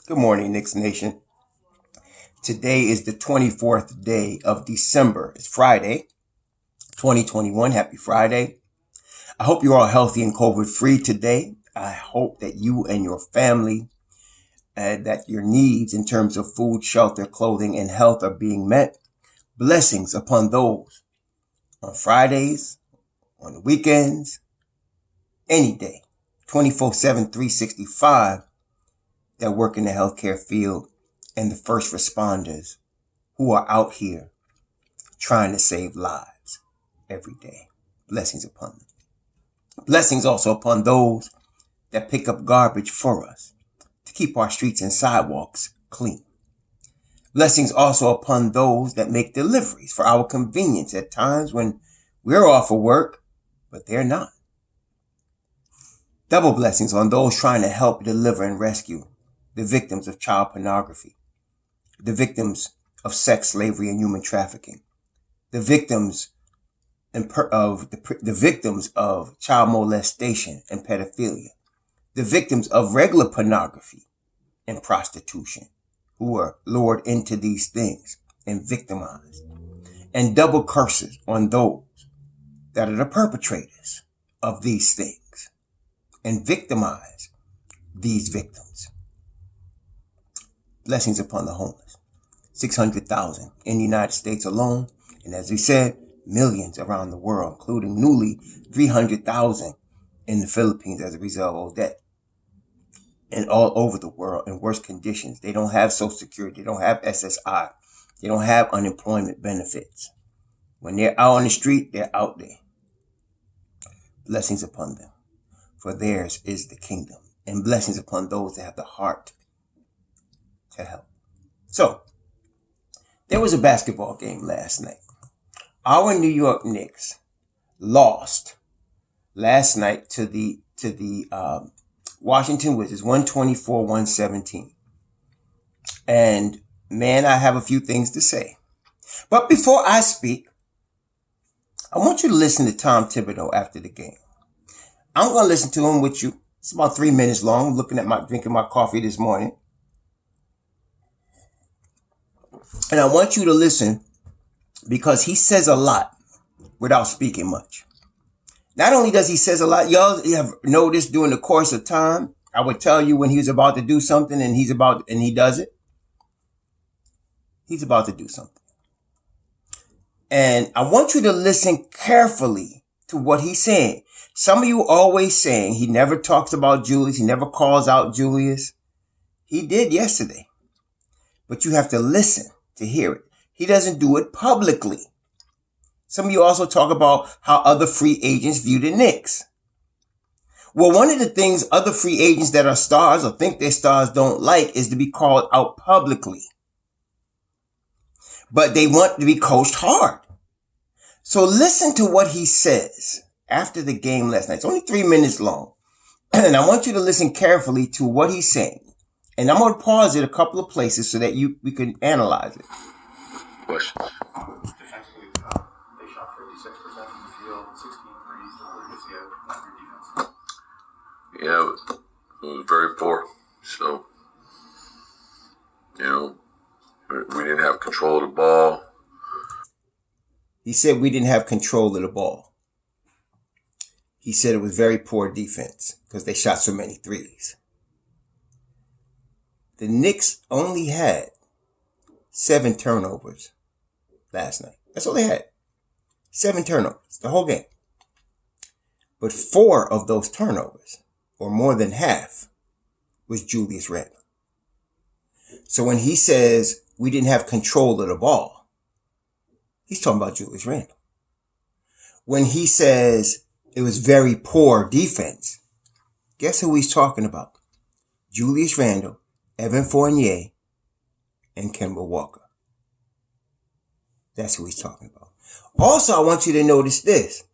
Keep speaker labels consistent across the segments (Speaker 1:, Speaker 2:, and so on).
Speaker 1: Good morning, Knicks Nation. Today is the 24th day of December. It's Friday, 2021. Happy Friday. I hope you're all healthy and COVID-free today. I hope that you and your family, that your needs in terms of food, shelter, clothing, and health are being met. Blessings upon those on Fridays, on the weekends, any day, 24/7, 365. That work in the healthcare field and the first responders who are out here trying to save lives every day. Blessings upon them. Blessings also upon those that pick up garbage for us to keep our streets and sidewalks clean. Blessings also upon those that make deliveries for our convenience at times when we're off of work, but they're not. Double blessings on those trying to help deliver and rescue the victims of child pornography, the victims of sex slavery and human trafficking, the victims of child molestation and pedophilia, the victims of regular pornography and prostitution, who are lured into these things and victimized, and double curses on those that are the perpetrators of these things and victimize these victims. Blessings upon the homeless. 600,000 in the United States alone. And as we said, millions around the world, including newly 300,000 in the Philippines as a result of debt. And all over the world in worse conditions. They don't have Social Security. They don't have SSI. They don't have unemployment benefits. When they're out on the street, they're out there. Blessings upon them. For theirs is the kingdom. And blessings upon those that have the heart to help. So, there was a basketball game last night. Our New York Knicks lost last night to the Washington Wizards, 124-117. And man, I have a few things to say. But before I speak, I want you to listen to Tom Thibodeau after the game. I'm going to listen to him with you. It's about 3 minutes long, drinking my coffee this morning. And I want you to listen because he says a lot without speaking much. Not only does he says a lot, y'all have noticed during the course of time, I would tell you when he's about to do something and he does it. He's about to do something. And I want you to listen carefully to what he's saying. Some of you always saying he never talks about Julius. He never calls out Julius. He did yesterday. But you have to listen to hear it. He doesn't do it publicly. Some of you also talk about how other free agents view the Knicks. Well, one of the things other free agents that are stars or think they're stars don't like is to be called out publicly. But they want to be coached hard. So listen to what he says after the game last night. It's only 3 minutes long. And I want you to listen carefully to what he's saying. And I'm going to pause it a couple of places so that we can analyze it.
Speaker 2: Questions?
Speaker 3: Defensively, they shot 56% from the field, 16 threes. What did you see out of your defense?
Speaker 2: Yeah, it was very poor. So, we didn't have control of the ball.
Speaker 1: He said we didn't have control of the ball. He said it was very poor defense because they shot so many threes. The Knicks only had 7 turnovers last night. That's all they had. 7 turnovers, the whole game. But 4 of those turnovers, or more than half, was Julius Randle. So when he says we didn't have control of the ball, he's talking about Julius Randle. When he says it was very poor defense, guess who he's talking about? Julius Randle, Evan Fournier, and Kemba Walker. That's who he's talking about. Also, I want you to notice this.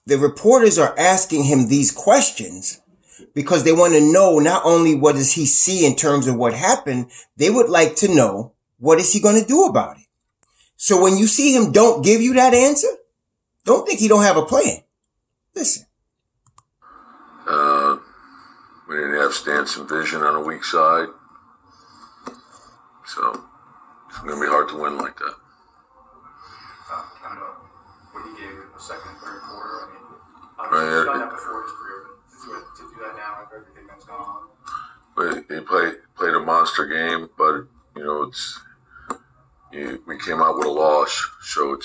Speaker 1: The reporters are asking him these questions because they want to know not only what does he see in terms of what happened, they would like to know what is he going to do about it. So when you see him don't give you that answer, don't think he don't have a plan. Listen.
Speaker 2: We didn't have stance and vision on a weak side. So it's going to be hard to win like that.
Speaker 3: Kind of what he gave in the second and third quarter. I mean, obviously he's done that before his career, but to do that now after everything that's gone on.
Speaker 2: But he played a monster game, but you know we came out with a loss, so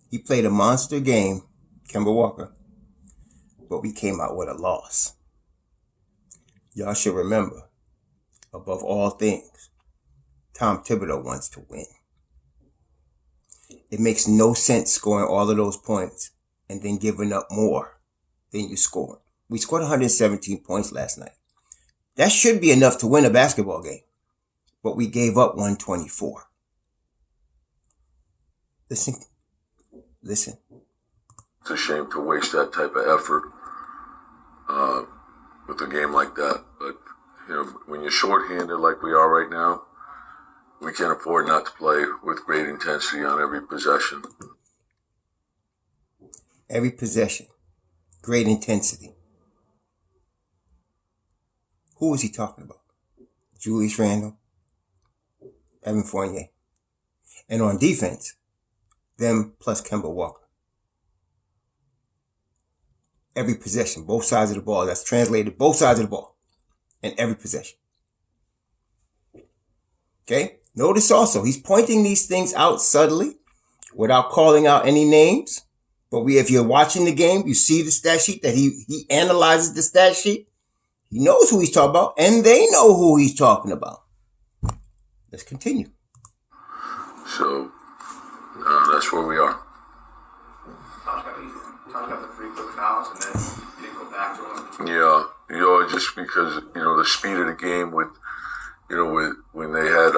Speaker 1: he played a monster game, Kemba Walker, but we came out with a loss. Y'all should remember, above all things, Tom Thibodeau wants to win. It makes no sense scoring all of those points and then giving up more than you scored. We scored 117 points last night. That should be enough to win a basketball game, but we gave up 124. Listen.
Speaker 2: It's a shame to waste that type of effort with a game like that. But you know, when you're shorthanded like we are right now, we can't afford not to play with great intensity on every possession.
Speaker 1: Every possession, great intensity. Who was he talking about? Julius Randle, Evan Fournier. And on defense, them plus Kemba Walker. Every possession, both sides of the ball. That's translated both sides of the ball. And every possession. Okay? Notice also, he's pointing these things out subtly without calling out any names. But if you're watching the game, you see the stat sheet that he analyzes the stat sheet. He knows who he's talking about, and they know who he's talking about. Let's continue.
Speaker 2: So, that's where we are.
Speaker 3: Talk about the free quick fouls, and then you didn't go back to them.
Speaker 2: Yeah, you know, just because, you know, the speed of the game with when they had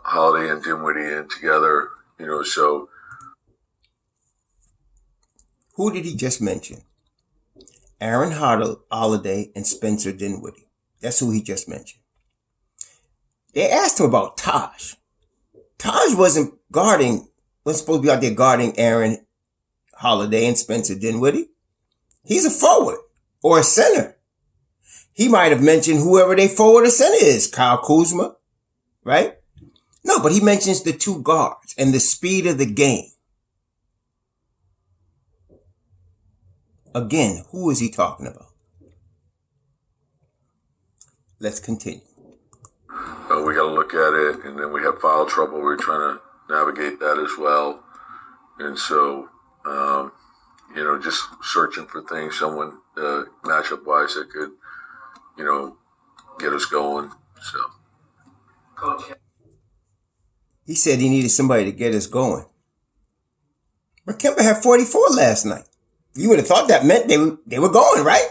Speaker 2: Holiday and Dinwiddie in together, you know, so.
Speaker 1: Who did he just mention? Aaron Holiday and Spencer Dinwiddie. That's who he just mentioned. They asked him about Taj. Taj wasn't supposed to be out there guarding Aaron Holiday and Spencer Dinwiddie. He's a forward or a center. He might have mentioned whoever their forward or center is, Kyle Kuzma, right? No, but he mentions the two guards and the speed of the game. Again, who is he talking about? Let's continue.
Speaker 2: We got to look at it, and then we have foul trouble. We're trying to navigate that as well. And so, you know, just searching for things, someone matchup-wise that could, you know, get us going. So,
Speaker 3: Coach.
Speaker 1: He said he needed somebody to get us going. But Kemba had 44 last night. You would have thought that meant they were going, right?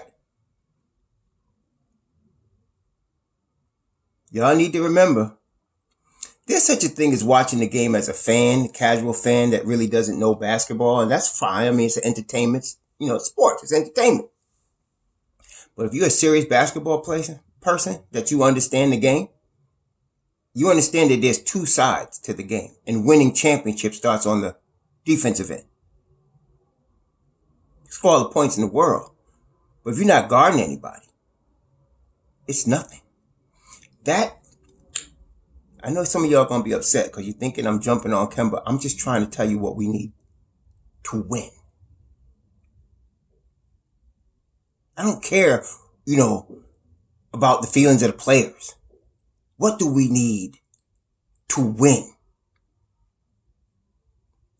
Speaker 1: Y'all need to remember, there's such a thing as watching the game as a fan, casual fan that really doesn't know basketball, and that's fine. I mean, it's an entertainment, you know, sports, it's entertainment. But if you're a serious basketball person that you understand the game, you understand that there's two sides to the game, and winning championship starts on the defensive end. Score all the points in the world. But if you're not guarding anybody, it's nothing. I know some of y'all are going to be upset because you're thinking I'm jumping on Kemba. I'm just trying to tell you what we need to win. I don't care, you know, about the feelings of the players. What do we need to win?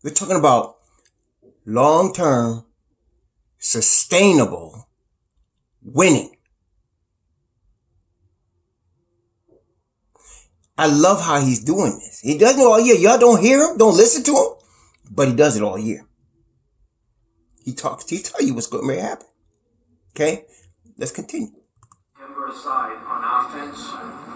Speaker 1: We're talking about long-term, sustainable winning. I love how he's doing this. He does it all year. Y'all don't hear him, don't listen to him, but he does it all year. He tell you what's going to happen. Okay? Let's continue.
Speaker 3: Aside on offense,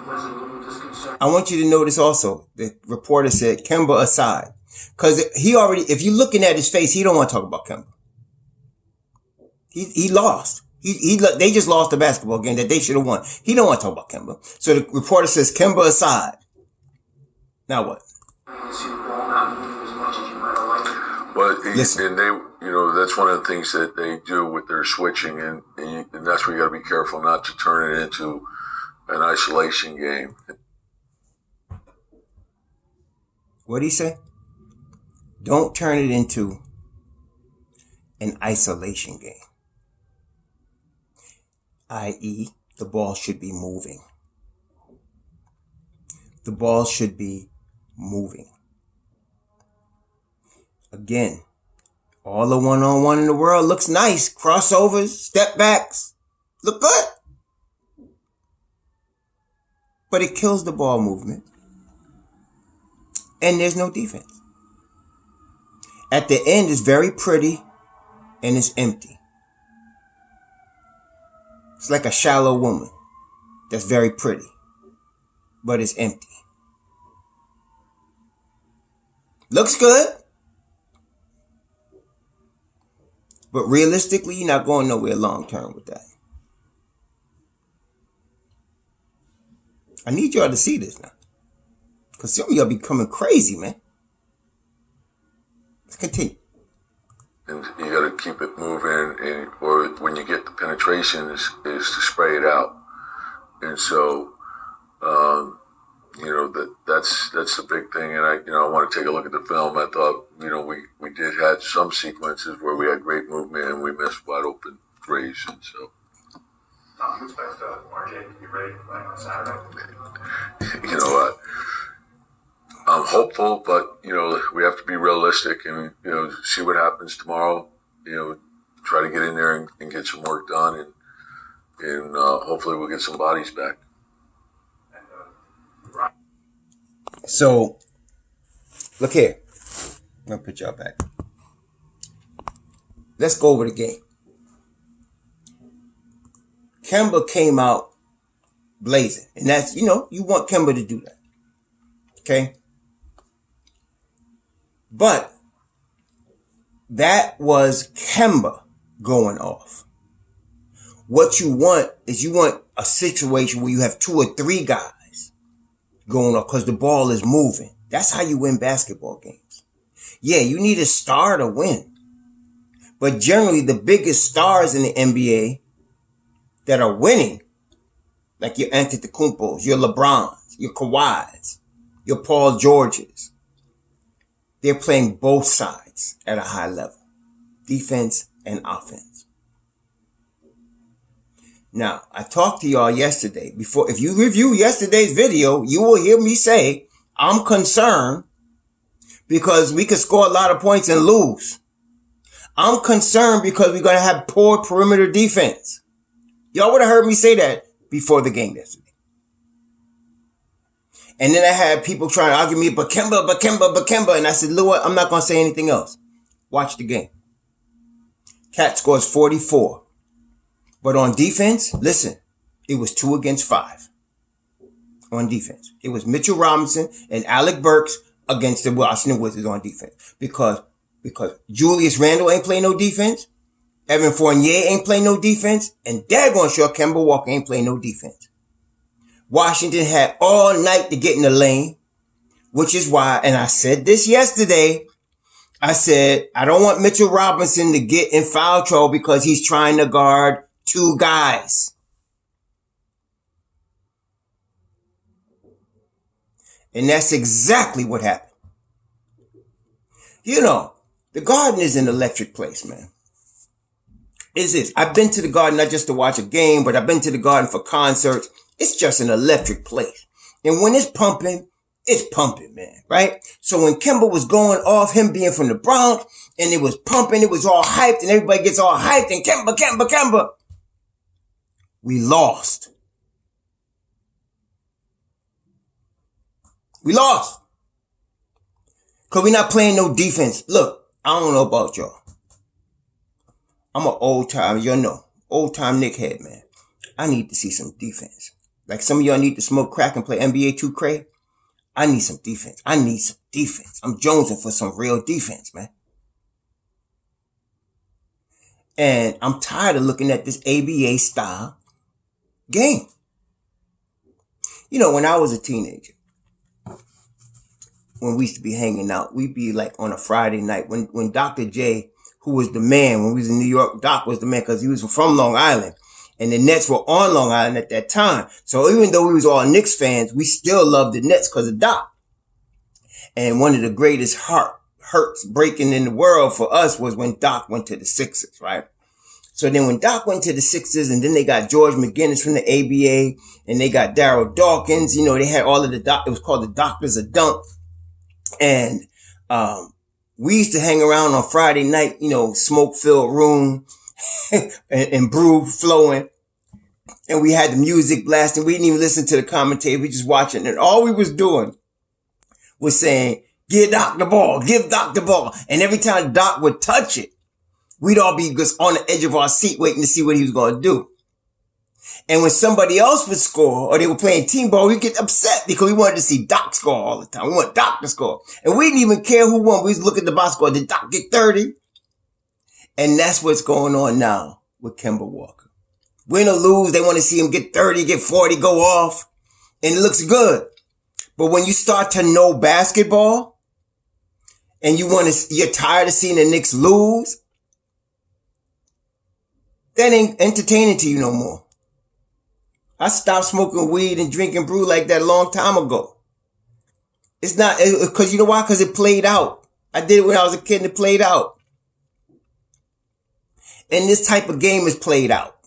Speaker 3: was a little disconcerting.
Speaker 1: I want you to notice also, the reporter said Kemba aside. Because if you're looking at his face, he don't want to talk about Kemba. He lost. They just lost the basketball game that they should have won. He don't want to talk about Kemba. So the reporter says Kemba aside. Now what?
Speaker 2: But and they, that's one of the things that they do with their switching, and that's where you got to be careful not to turn it into an isolation game.
Speaker 1: What did he say? Don't turn it into an isolation game. I.e., the ball should be moving. The ball should be moving. Again, all the one-on-one in the world looks nice. Crossovers, step backs, look good. But it kills the ball movement. And there's no defense. At the end, it's very pretty and it's empty. It's like a shallow woman that's very pretty, but it's empty. Looks good, but realistically, you're not going nowhere long term with that. I need y'all to see this now, because some of y'all be coming crazy, man. Let's continue.
Speaker 2: And you got to keep it moving, or when you get the penetration, is to spray it out. And so, that's the big thing. And I want to take a look at the film. I thought, we did have some sequences where we had great movement and we missed wide open threes. And so,
Speaker 3: Tom, you expect RJ to be ready to play on Saturday?
Speaker 2: You know what? I'm hopeful, but we have to be realistic and see what happens tomorrow. Try to get in there and get some work done, and hopefully we'll get some bodies back.
Speaker 1: So, look here. I'm gonna put y'all back. Let's go over the game. Kemba came out blazing, and that's you want Kemba to do that, okay? But that was Kemba going off. What you want is a situation where you have 2 or 3 guys going off because the ball is moving. That's how you win basketball games. Yeah, you need a star to win. But generally, the biggest stars in the NBA that are winning, like your Antetokounmpos, your LeBrons, your Kawhis, your Paul Georges, they're playing both sides at a high level, defense and offense. Now, I talked to y'all yesterday. If you review yesterday's video, you will hear me say, I'm concerned because we could score a lot of points and lose. I'm concerned because we're going to have poor perimeter defense. Y'all would have heard me say that before the game yesterday. And then I had people trying to argue me, but Kemba. And I said, Lord, I'm not going to say anything else. Watch the game. Cat scores 44. But on defense, listen, it was 2 against 5. On defense. It was Mitchell Robinson and Alec Burks against the Washington Wizards on defense. Because Julius Randle ain't playing no defense. Evan Fournier ain't playing no defense. And daggone sure Kemba Walker ain't playing no defense. Washington had all night to get in the lane, which is why, and I said this yesterday, I said, I don't want Mitchell Robinson to get in foul trouble because he's trying to guard 2 guys. And that's exactly what happened. The Garden is an electric place, man. It is. I've been to the Garden not just to watch a game, but I've been to the Garden for concerts. It's just an electric place. And when it's pumping, man, right? So when Kemba was going off, him being from the Bronx, and it was pumping, it was all hyped, and everybody gets all hyped, and Kemba. We lost. We lost. Because we're not playing no defense. Look, I don't know about y'all. I'm an old-time Knick head, man. I need to see some defense. Like some of y'all need to smoke crack and play NBA 2K. I need some defense. I'm jonesing for some real defense, man. And I'm tired of looking at this ABA style game. When I was a teenager, when we used to be hanging out, we'd be like on a Friday night when Dr. J, who was the man when we was in New York. Doc was the man because he was from Long Island. And the Nets were on Long Island at that time. So even though we was all Knicks fans, we still loved the Nets because of Doc. And one of the greatest hurts breaking in the world for us was when Doc went to the Sixers, right? So then when Doc went to the Sixers, and then they got George McGinnis from the ABA, and they got Darryl Dawkins, they had all of it was called the Doctors of Dunk. And we used to hang around on Friday night, smoke-filled room and brew flowing. And we had the music blasting. We didn't even listen to the commentator. We just watching. And all we was doing was saying, give Doc the ball, give Doc the ball. And every time Doc would touch it, we'd all be just on the edge of our seat waiting to see what he was going to do. And when somebody else would score or they were playing team ball, we'd get upset because we wanted to see Doc score all the time. We want Doc to score. And we didn't even care who won. We just look at the box score. Did Doc get 30? And that's what's going on now with Kemba Walker. Win or lose, they want to see him get 30, get 40, go off. And it looks good. But when you start to know basketball and you're tired of seeing the Knicks lose, that ain't entertaining to you no more. I stopped smoking weed and drinking brew like that a long time ago. It's not, because you know why? Because it played out. I did it when I was a kid and it played out. And this type of game is played out.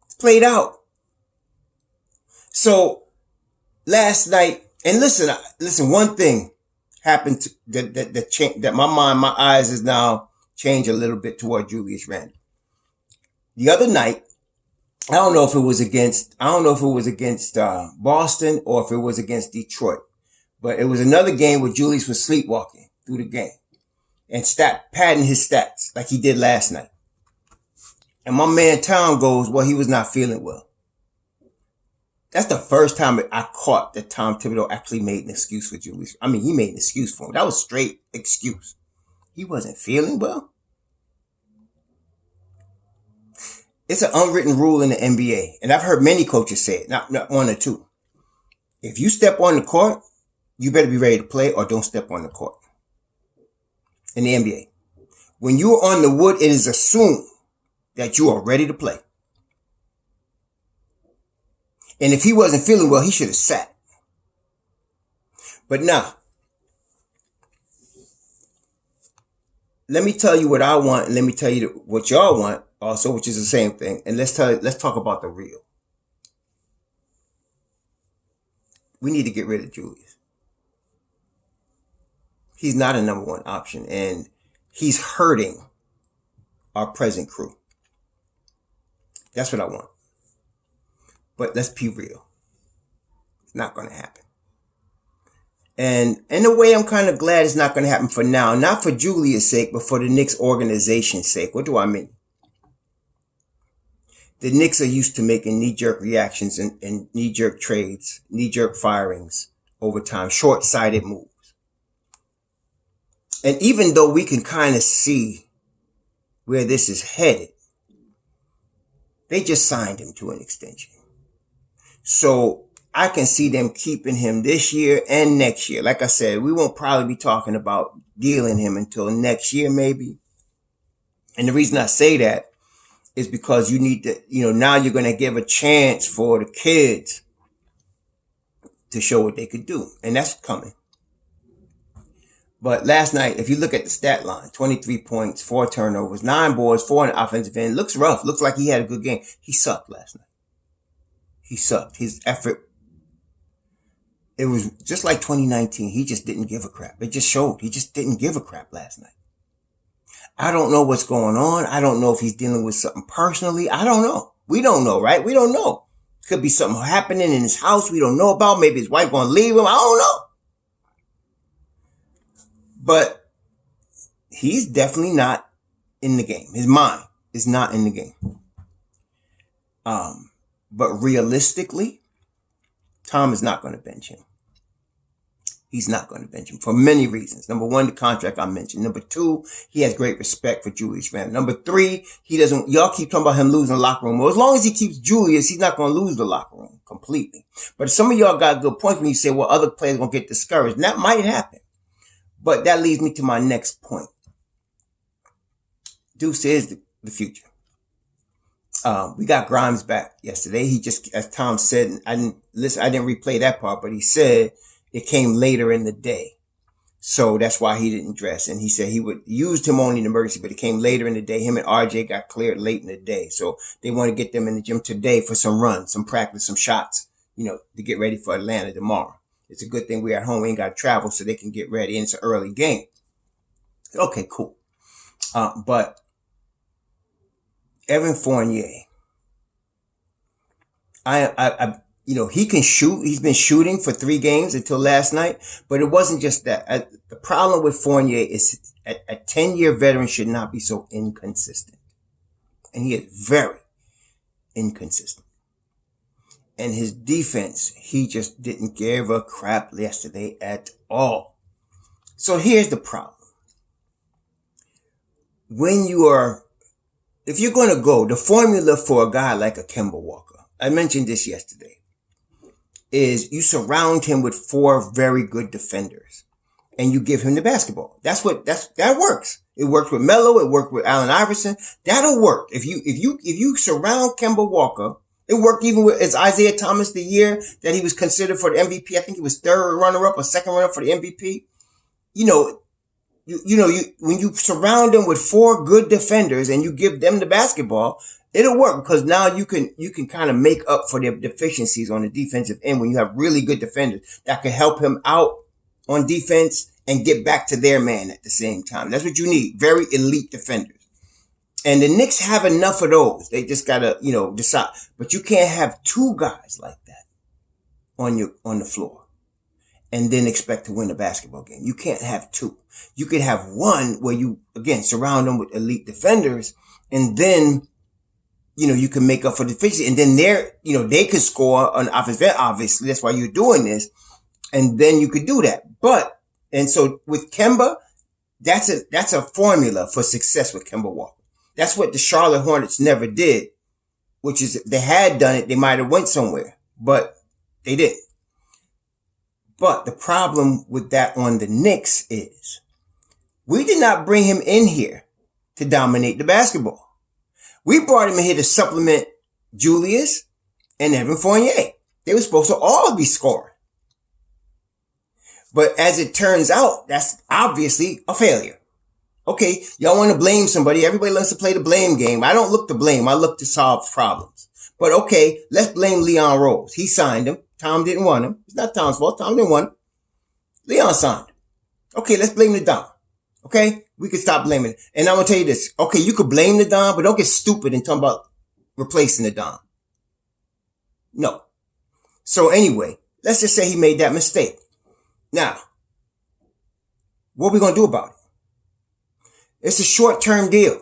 Speaker 1: It's played out. So last night, and listen, one thing happened that my eyes is now changed a little bit toward Julius Randle. The other night, I don't know if it was against Boston or if it was against Detroit, but it was another game where Julius was sleepwalking through the game and padding his stats like he did last night. And my man Tom goes, well, he was not feeling well. That's the first time I caught that Tom Thibodeau actually made an excuse for Julius. I mean, he made an excuse for him. That was straight excuse. He wasn't feeling well. It's an unwritten rule in the NBA, and I've heard many coaches say it, not one or two. If you step on the court, you better be ready to play or don't step on the court. In the NBA. When you're on the wood, it is assumed that you are ready to play. And if he wasn't feeling well, he should have sat. But now, let me tell you what I want, and let me tell you what y'all want also, which is the same thing. And let's talk about the real. We need to get rid of Julius. He's not a number one option, and he's hurting our present crew. That's what I want. But let's be real. It's not going to happen. And in a way, I'm kind of glad it's not going to happen for now. Not for Julius' sake, but for the Knicks organization's sake. What do I mean? The Knicks are used to making knee-jerk reactions and knee-jerk trades, knee-jerk firings over time, short-sighted moves. And even though we can kind of see where this is headed, they just signed him to an extension. So I can see them keeping him this year and next year. Like I said, we won't probably be talking about dealing him until next year, maybe. And the reason I say that is because you need to, now you're going to give a chance for the kids to show what they could do. And that's coming. But last night, if you look at the stat line, 23 points, 4 turnovers, 9 boards, 4 on the offensive end. Looks rough. Looks like he had a good game. He sucked last night. He sucked. His effort, it was just like 2019. He just didn't give a crap. It just showed. He just didn't give a crap last night. I don't know what's going on. I don't know if he's dealing with something personally. I don't know. We don't know, right? We don't know. Could be something happening in his house we don't know about. Maybe his wife going to leave him. I don't know. But he's definitely not in the game. His mind is not in the game. But realistically, Tom is not going to bench him. He's not going to bench him for many reasons. Number one, the contract I mentioned. Number two, he has great respect for Julius Randle. Number three, y'all keep talking about him losing the locker room. Well, as long as he keeps Julius, he's not going to lose the locker room completely. But some of y'all got good points when you say, well, other players are going to get discouraged. And that might happen. But that leads me to my next point. Deuce is the future. We got Grimes back yesterday. He just, as Tom said, I didn't replay that part, but he said it came later in the day. So that's why he didn't dress. And he said he would used him only in emergency, but it came later in the day. Him and RJ got cleared late in the day. So they want to get them in the gym today for some runs, some practice, some shots, to get ready for Atlanta tomorrow. It's a good thing we're at home. We ain't got to travel so they can get ready. And it's an early game. Okay, cool. But Evan Fournier, he can shoot. He's been shooting for 3 games until last night, but it wasn't just that. The problem with Fournier is a 10-year veteran should not be so inconsistent. And he is very inconsistent. And his defense, he just didn't give a crap yesterday at all. So here's the problem. If you're going to go, the formula for a guy like a Kemba Walker, I mentioned this yesterday, is you surround him with 4 very good defenders and you give him the basketball. That works. It worked with Melo. It worked with Allen Iverson. That'll work. If you surround Kemba Walker, it worked even with Isaiah Thomas the year that he was considered for the MVP. I think he was 3rd runner-up or 2nd runner-up for the MVP. When you surround them with 4 good defenders and you give them the basketball, it'll work because now you can kind of make up for their deficiencies on the defensive end when you have really good defenders that can help him out on defense and get back to their man at the same time. That's what you need. Very elite defenders. And the Knicks have enough of those. They just gotta, decide. But you can't have 2 guys like that on the floor and then expect to win a basketball game. You can't have 2. You could have 1 where you, again, surround them with elite defenders and then, you can make up for the deficiency. And then they could score on offense. Obviously, that's why you're doing this. And then you could do that. And so with Kemba, that's a formula for success with Kemba Walker. That's what the Charlotte Hornets never did, which is if they had done it, they might have went somewhere, but they didn't. But the problem with that on the Knicks is we did not bring him in here to dominate the basketball. We brought him in here to supplement Julius and Evan Fournier. They were supposed to all be scoring. But as it turns out, that's obviously a failure. Okay, y'all want to blame somebody. Everybody loves to play the blame game. I don't look to blame. I look to solve problems. But okay, let's blame Leon Rose. He signed him. Tom didn't want him. It's not Tom's fault. Tom didn't want him. Leon signed him. Okay, let's blame the Don. Okay, we can stop blaming it. And I'm going to tell you this. Okay, you could blame the Don, but don't get stupid and talk about replacing the Don. No. So anyway, let's just say he made that mistake. Now, what are we going to do about it? It's a short-term deal.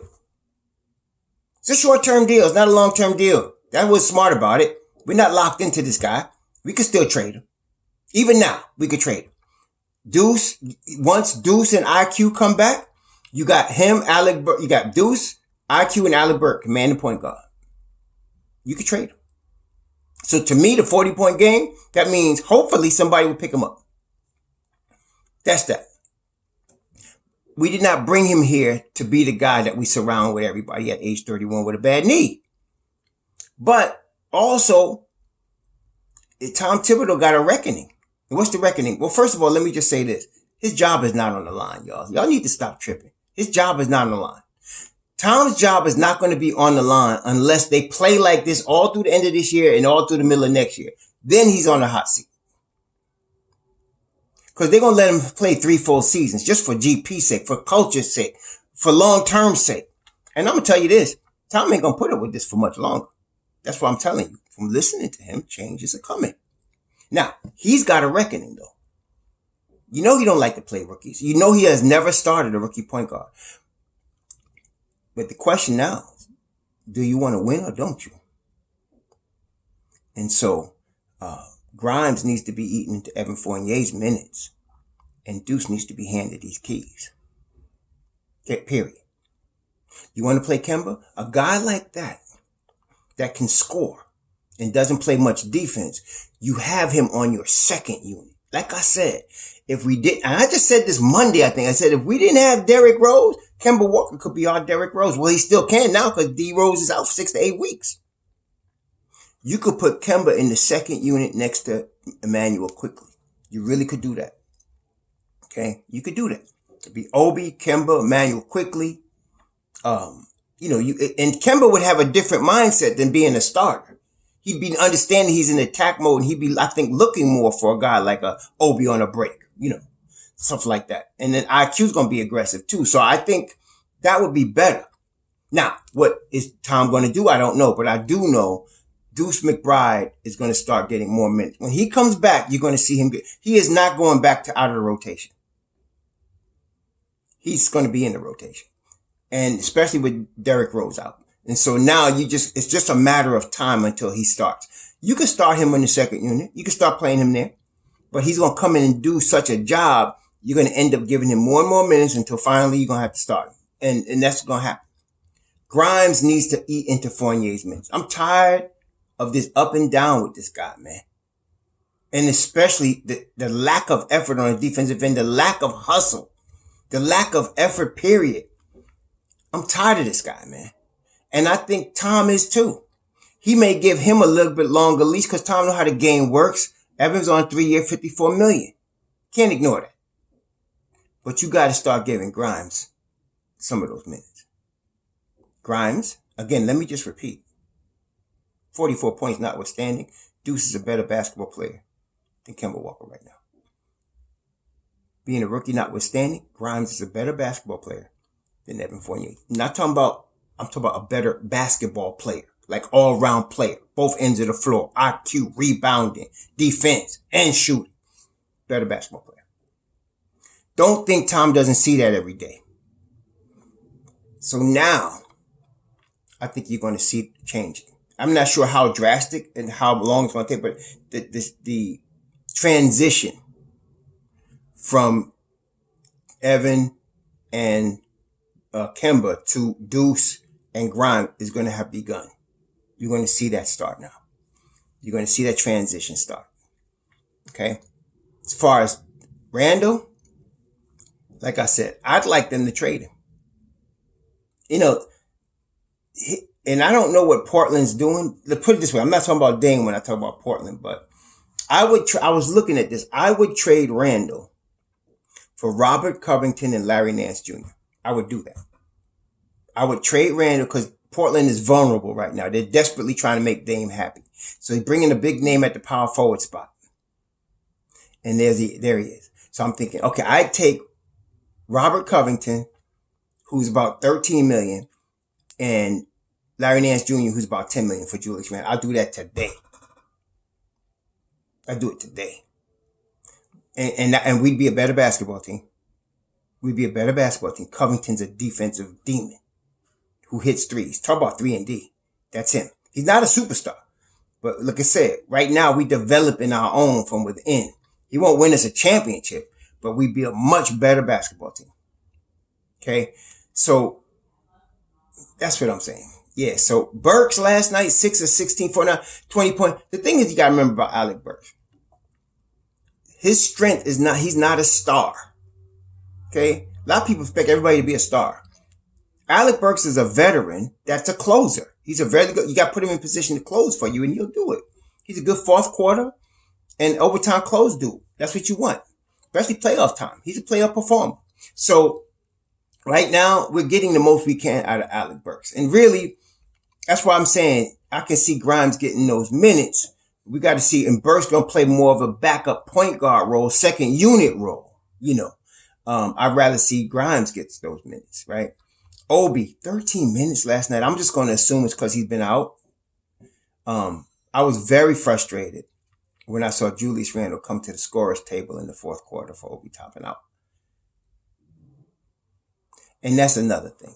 Speaker 1: It's a short-term deal. It's not a long-term deal. That was smart about it. We're not locked into this guy. We could still trade him. Even now, we could trade him. Once Deuce and IQ come back, you got him, Alec Burke. You got Deuce, IQ, and Alec Burke, command and point guard. You could trade him. So to me, the 40-point game, that means hopefully somebody will pick him up. That's that. We did not bring him here to be the guy that we surround with everybody at age 31 with a bad knee. But also, Tom Thibodeau got a reckoning. And what's the reckoning? Well, first of all, let me just say this. His job is not on the line, y'all. Y'all need to stop tripping. His job is not on the line. Tom's job is not going to be on the line unless they play like this all through the end of this year and all through the middle of next year. Then he's on the hot seat. Because they're going to let him play 3 full seasons just for GP's sake, for culture's sake, for long-term sake. And I'm going to tell you this. Tom ain't going to put up with this for much longer. That's what I'm telling you. From listening to him, changes are coming. Now, he's got a reckoning, though. You know he don't like to play rookies. You know he has never started a rookie point guard. But the question now is, do you want to win or don't you? And so, Grimes needs to be eaten into Evan Fournier's minutes. And Deuce needs to be handed these keys. Okay, period. You want to play Kemba? A guy like that can score and doesn't play much defense, you have him on your second unit. like I said, if we did, and I just said this Monday, I think I said, if we didn't have Derrick Rose, Kemba Walker could be our Derrick Rose. Well, he still can now because D Rose is out 6 to 8 weeks. You could put Kemba in the second unit next to Emmanuel quickly. You really could do that. Okay, you could do that. It'd be Obi, Kemba, Emmanuel quickly. And Kemba would have a different mindset than being a starter. He'd be understanding he's in attack mode, and he'd be, I think, looking more for a guy like a Obi on a break, stuff like that. And then IQ's going to be aggressive too. So I think that would be better. Now, what is Tom going to do? I don't know, but I do know Deuce McBride is going to start getting more minutes. When he comes back, you're going to see him he is not going back to out of the rotation. He's going to be in the rotation. And especially with Derrick Rose out. And so now it's just a matter of time until he starts. You can start him in the second unit. You can start playing him there. But he's going to come in and do such a job, you're going to end up giving him more and more minutes until finally you're going to have to start him. And that's going to happen. Grimes needs to eat into Fournier's minutes. I'm tired of this up and down with this guy, man. And especially the lack of effort on the defensive end, the lack of hustle, the lack of effort, period. I'm tired of this guy, man. And I think Tom is too. He may give him a little bit longer leash because Tom knows how the game works. Evans on 3-year, $54 million. Can't ignore that. But you got to start giving Grimes some of those minutes. Grimes, again, let me just repeat. 44 points notwithstanding, Deuce is a better basketball player than Kemba Walker right now. Being a rookie notwithstanding, Grimes is a better basketball player than Evan Fournier. I'm talking about a better basketball player, like all-round player, both ends of the floor, IQ, rebounding, defense, and shooting. Better basketball player. Don't think Tom doesn't see that every day. So now, I think you're going to see it changing. I'm not sure how drastic and how long it's going to take, but the transition from Evan and Kemba to Deuce and Grimes is going to have begun. You're going to see that start now. You're going to see that transition start. Okay? As far as Randle, like I said, I'd like them to trade him. And I don't know what Portland's doing. Let's put it this way. I'm not talking about Dame when I talk about Portland, but I was looking at this. I would trade Randle for Robert Covington and Larry Nance Jr. I would do that. I would trade Randle because Portland is vulnerable right now. They're desperately trying to make Dame happy. So he's bringing a big name at the power forward spot. And there he is. So I'm thinking, okay, I'd take Robert Covington, who's about $13 million, and Larry Nance Jr., who's about $10 million for Julius Randle. I'll do that today. I'll do it today. And we'd be a better basketball team. We'd be a better basketball team. Covington's a defensive demon who hits threes. Talk about 3-and-D. That's him. He's not a superstar. But like I said, right now we developing our own from within. He won't win us a championship, but we'd be a much better basketball team. Okay? So that's what I'm saying. Yeah, so Burks last night, 6 of 16, 20 points. The thing is you got to remember about Alec Burks. His strength is he's not a star. Okay? A lot of people expect everybody to be a star. Alec Burks is a veteran that's a closer. He's a very good, you got to put him in position to close for you and he'll do it. He's a good fourth quarter and overtime close dude. That's what you want. Especially playoff time. He's a playoff performer. So right now we're getting the most we can out of Alec Burks. And really, that's why I'm saying I can see Grimes getting those minutes. We got to see, and Burks going to play more of a backup point guard role, second unit role. I'd rather see Grimes get those minutes, right? Obi, 13 minutes last night. I'm just going to assume it's because he's been out. I was very frustrated when I saw Julius Randle come to the scorer's table in the fourth quarter for Obi topping out. And that's another thing.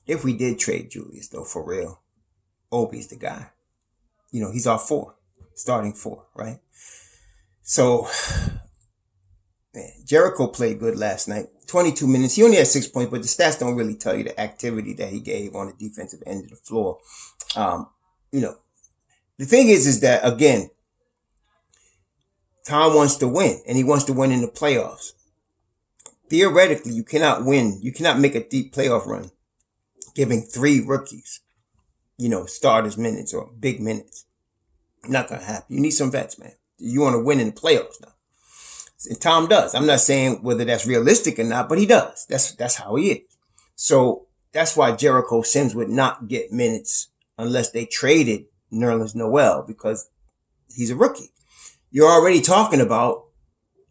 Speaker 1: If we did trade Julius, though, for real, Obi's the guy. He's our starting four, right? So, man, Jericho played good last night. 22 minutes. He only had 6 points, but the stats don't really tell you the activity that he gave on the defensive end of the floor. The thing is that, again, Tom wants to win, and he wants to win in the playoffs. Theoretically, you cannot win. You cannot make a deep playoff run giving 3 rookies, starters minutes or big minutes. Not going to happen. You need some vets, man. You want to win in the playoffs now. And Tom does. I'm not saying whether that's realistic or not, but he does. That's how he is. So that's why Jericho Sims would not get minutes unless they traded Nerlens Noel, because he's a rookie. You're already talking about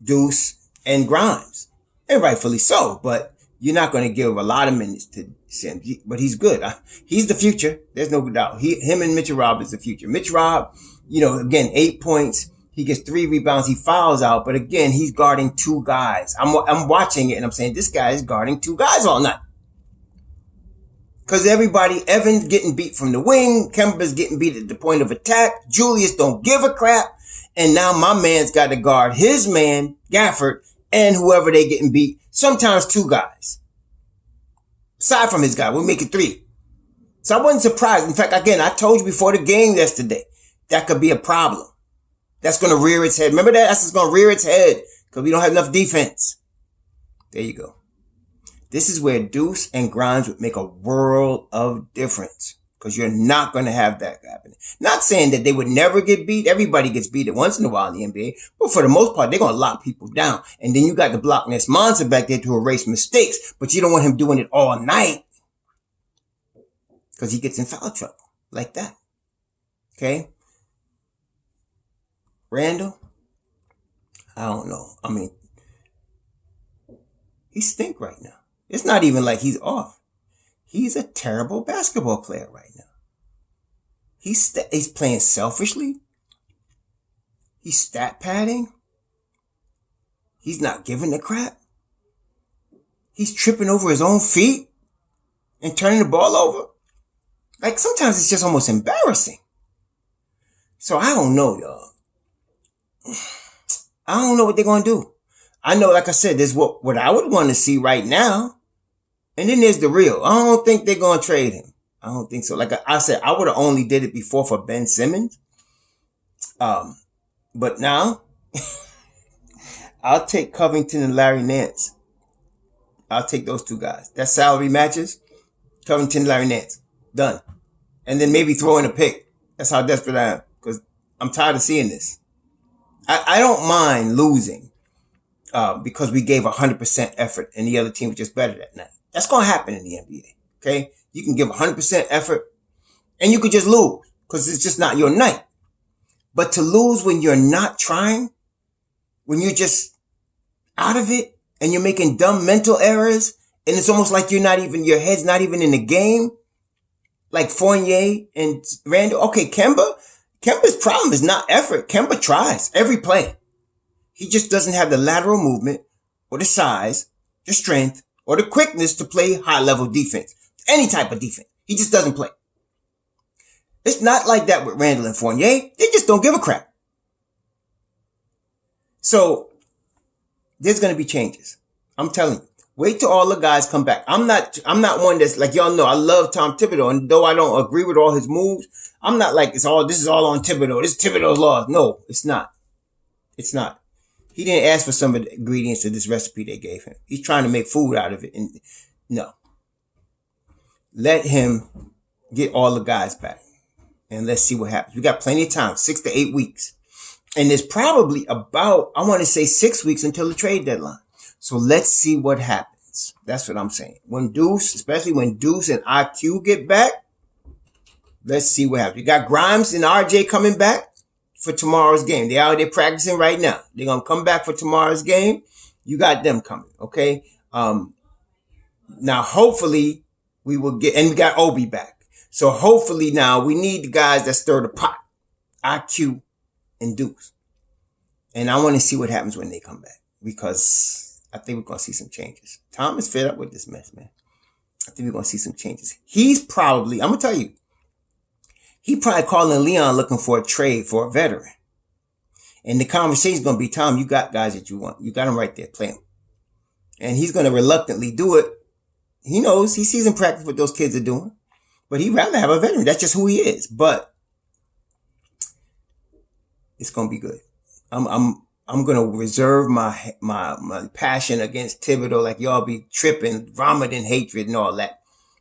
Speaker 1: Deuce and Grimes, and rightfully so, but you're not going to give a lot of minutes to Sims, but he's good. He's the future. There's no doubt. Him and Mitchell Rob is the future. Mitch Rob, again, 8 points. He gets 3 rebounds. He fouls out, but again, he's guarding 2 guys. I'm watching it and I'm saying this guy is guarding 2 guys all night. Cause Evan's getting beat from the wing. Kemba's getting beat at the point of attack. Julius don't give a crap. And now my man's got to guard his man, Gafford, and whoever they getting beat. Sometimes 2 guys. Aside from his guy, we're making 3. So I wasn't surprised. In fact, again, I told you before the game yesterday, that could be a problem. That's going to rear its head. Remember that? That's just going to rear its head because we don't have enough defense. There you go. This is where Deuce and Grimes would make a world of difference because you're not going to have that happening. Not saying that they would never get beat. Everybody gets beat at once in a while in the NBA. But for the most part, they're going to lock people down. And then you got the block Ness monster back there to erase mistakes. But you don't want him doing it all night because he gets in foul trouble like that. Okay? Randle? I don't know. I mean, he stink right now. It's not even like he's off. He's a terrible basketball player right now. He's playing selfishly. He's stat padding. He's not giving a crap. He's tripping over his own feet and turning the ball over. Like sometimes it's just almost embarrassing. So I don't know, y'all. I don't know what they're going to do. I know, like I said, there's what I would want to see right now. And then there's the real. I don't think they're going to trade him. I don't think so. Like I said, I would have only did it before for Ben Simmons. But now I'll take Covington and Larry Nance. I'll take those 2 guys. That salary matches. Covington and Larry Nance. Done. And then maybe throw in a pick. That's how desperate I am. Because I'm tired of seeing this. I don't mind losing because we gave 100% effort and the other team was just better that night. That's going to happen in the NBA. Okay? You can give 100% effort and you could just lose because it's just not your night. But to lose when you're not trying, when you're just out of it and you're making dumb mental errors and it's almost like your head's not even in the game, like Fournier and Randle. Okay, Kemba's problem is not effort. Kemba tries every play. He just doesn't have the lateral movement or the size, the strength, or the quickness to play high-level defense. Any type of defense. He just doesn't play. It's not like that with Randle and Fournier. They just don't give a crap. So, there's going to be changes. I'm telling you. Wait till all the guys come back. I'm not one that's like, y'all know, I love Tom Thibodeau. And though I don't agree with all his moves, I'm not like, this is all on Thibodeau. This is Thibodeau's law. No, it's not. It's not. He didn't ask for some of the ingredients of this recipe they gave him. He's trying to make food out of it. And no. Let him get all the guys back. And let's see what happens. We got plenty of time, 6 to 8 weeks. And there's probably about, I want to say 6 weeks until the trade deadline. So let's see what happens. That's what I'm saying. Especially when Deuce and IQ get back, let's see what happens. We got Grimes and RJ coming back for tomorrow's game. They're out there practicing right now. They're going to come back for tomorrow's game. You got them coming, okay? Now, hopefully, we will get, and we got Obi back. So hopefully now we need the guys that stir the pot. IQ and Deuce. And I want to see what happens when they come back because I think we're going to see some changes. Tom is fed up with this mess, man. I think we're going to see some changes. He's probably, I'm going to tell you, he probably calling Leon looking for a trade for a veteran. And the conversation is going to be, Tom, you got guys that you want. You got them right there. Play them. And he's going to reluctantly do it. He knows. He sees in practice what those kids are doing. But he'd rather have a veteran. That's just who he is. But it's going to be good. I'm going to reserve my passion against Thibodeau, like y'all be tripping, vomiting hatred and all that.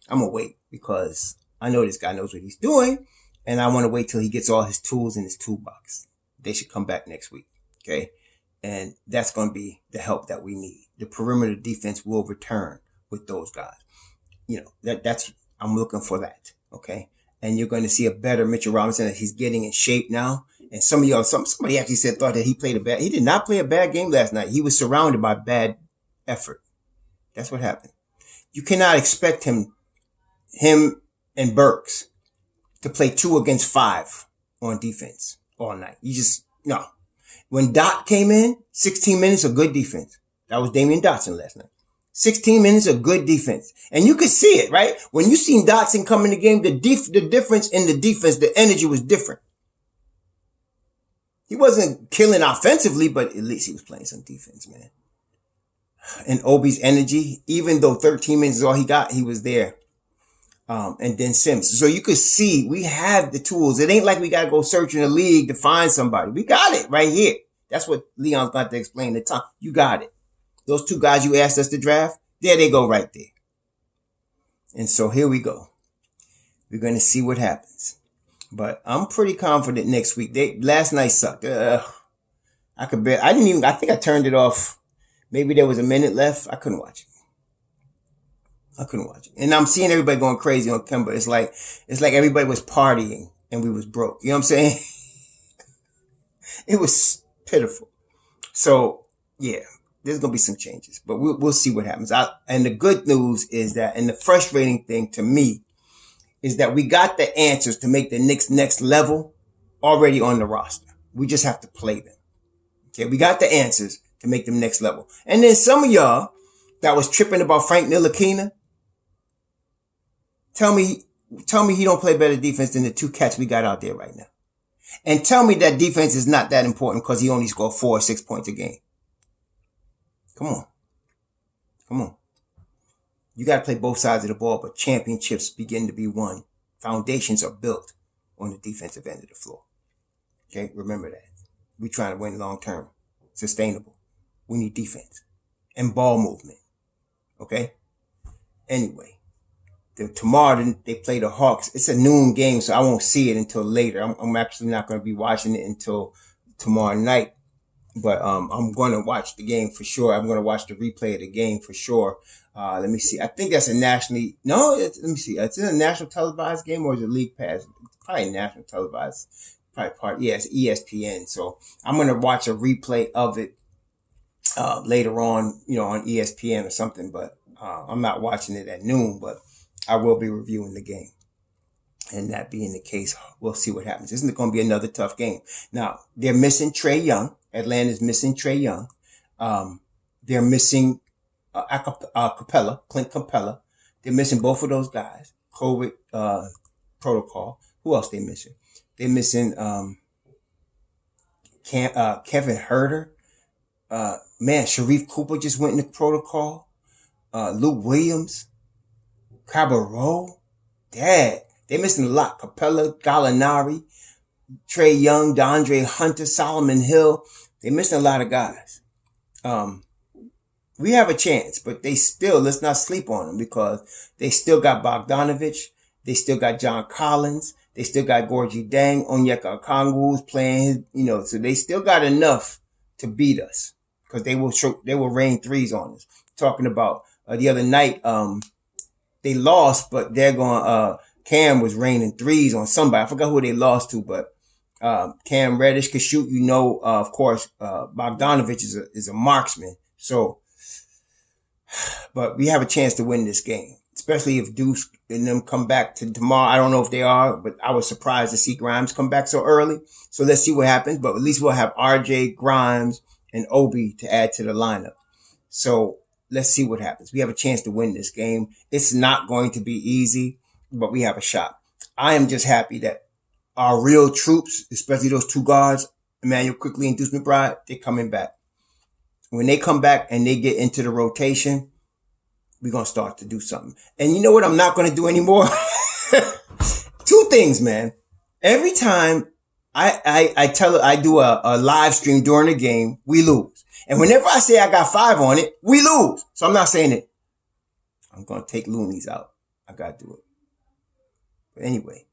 Speaker 1: I'm going to wait because I know this guy knows what he's doing, and I want to wait till he gets all his tools in his toolbox. They should come back next week, okay? And that's going to be the help that we need. The perimeter defense will return with those guys. That's I'm looking for that, okay? And you're going to see a better Mitchell Robinson as he's getting in shape now. And some of y'all, somebody actually thought that he did not play a bad game last night. He was surrounded by bad effort. That's what happened. You cannot expect him and Burks to play 2 against 5 on defense all night. No. When Dot came in, 16 minutes of good defense. That was Damian Dotson last night. 16 minutes of good defense. And you could see it, right? When you seen Dotson come in the game, the difference in the defense, the energy was different. He wasn't killing offensively, but at least he was playing some defense, man. And Obi's energy, even though 13 minutes is all he got, he was there. And then Sims. So you could see we have the tools. It ain't like we got to go search in the league to find somebody. We got it right here. That's what Leon's got to explain the time. You got it. Those 2 guys you asked us to draft, there they go right there. And so here we go. We're going to see what happens. But I'm pretty confident next week. Last night sucked. I think I turned it off. Maybe there was a minute left. I couldn't watch it. And I'm seeing everybody going crazy on Kemba. It's like everybody was partying and we was broke. You know what I'm saying? It was pitiful. So yeah, there's going to be some changes, but we'll see what happens. And the good news is that, and the frustrating thing to me is that we got the answers to make the Knicks next level already on the roster. We just have to play them. Okay. We got the answers to make them next level. And then some of y'all that was tripping about Frank Ntilikina, tell me he don't play better defense than the 2 cats we got out there right now. And tell me that defense is not that important because he only scored 4 or 6 points a game. Come on. You got to play both sides of the ball, but championships begin to be won. Foundations are built on the defensive end of the floor. Okay, remember that. We're trying to win long term, sustainable. We need defense and ball movement. Okay? Anyway, tomorrow they play the Hawks. It's a noon game, so I won't see it until later. I'm actually not going to be watching it until tomorrow night. But I'm going to watch the game for sure. I'm going to watch the replay of the game for sure. Let me see. I think that's a nationally... No, let me see. It's a national televised game or is it League Pass? Probably national televised. Probably part. Yeah, it's ESPN. So I'm going to watch a replay of it later on, on ESPN or something. But I'm not watching it at noon, but I will be reviewing the game. And that being the case, we'll see what happens. Isn't it going to be another tough game? Now, they're missing Trae Young. Atlanta's missing Trae Young. They're missing Clint Capella. They're missing both of those guys. COVID protocol. Who else they missing? They're missing Kevin Huerter. Sharif Cooper just went into protocol. Luke Williams. Cabarro. Dad. They're missing a lot. Capella, Gallinari, Trae Young, DeAndre Hunter, Solomon Hill. They're missing a lot of guys. We have a chance, but let's not sleep on them because they still got Bogdanovich. They still got John Collins. They still got Gorgie Dang, Onyeka Okongwu's playing so they still got enough to beat us because they will rain threes on us. Talking about the other night, they lost, but they're going, Cam was raining threes on somebody. I forgot who they lost to, but Cam Reddish could shoot. Of course, Bogdanovich is a marksman. So, but we have a chance to win this game, especially if Deuce and them come back to tomorrow. I don't know if they are, but I was surprised to see Grimes come back so early. So let's see what happens. But at least we'll have RJ, Grimes, and Obi to add to the lineup. So let's see what happens. We have a chance to win this game. It's not going to be easy, but we have a shot. I am just happy that our real troops, especially those 2 guards, Emmanuel Quickley and Deuce McBride, they're coming back. When they come back and they get into the rotation, we're going to start to do something. And you know what I'm not going to do anymore? 2 things, man. Every time I do a live stream during the game, we lose. And whenever I say I got 5 on it, we lose. So I'm not saying it. I'm going to take loonies out. I got to do it. But anyway,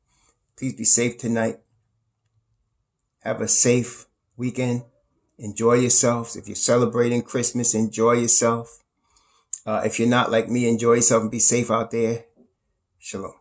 Speaker 1: please be safe tonight. Have a safe weekend. Enjoy yourselves. If you're celebrating Christmas, enjoy yourself. If you're not like me, enjoy yourself and be safe out there. Shalom.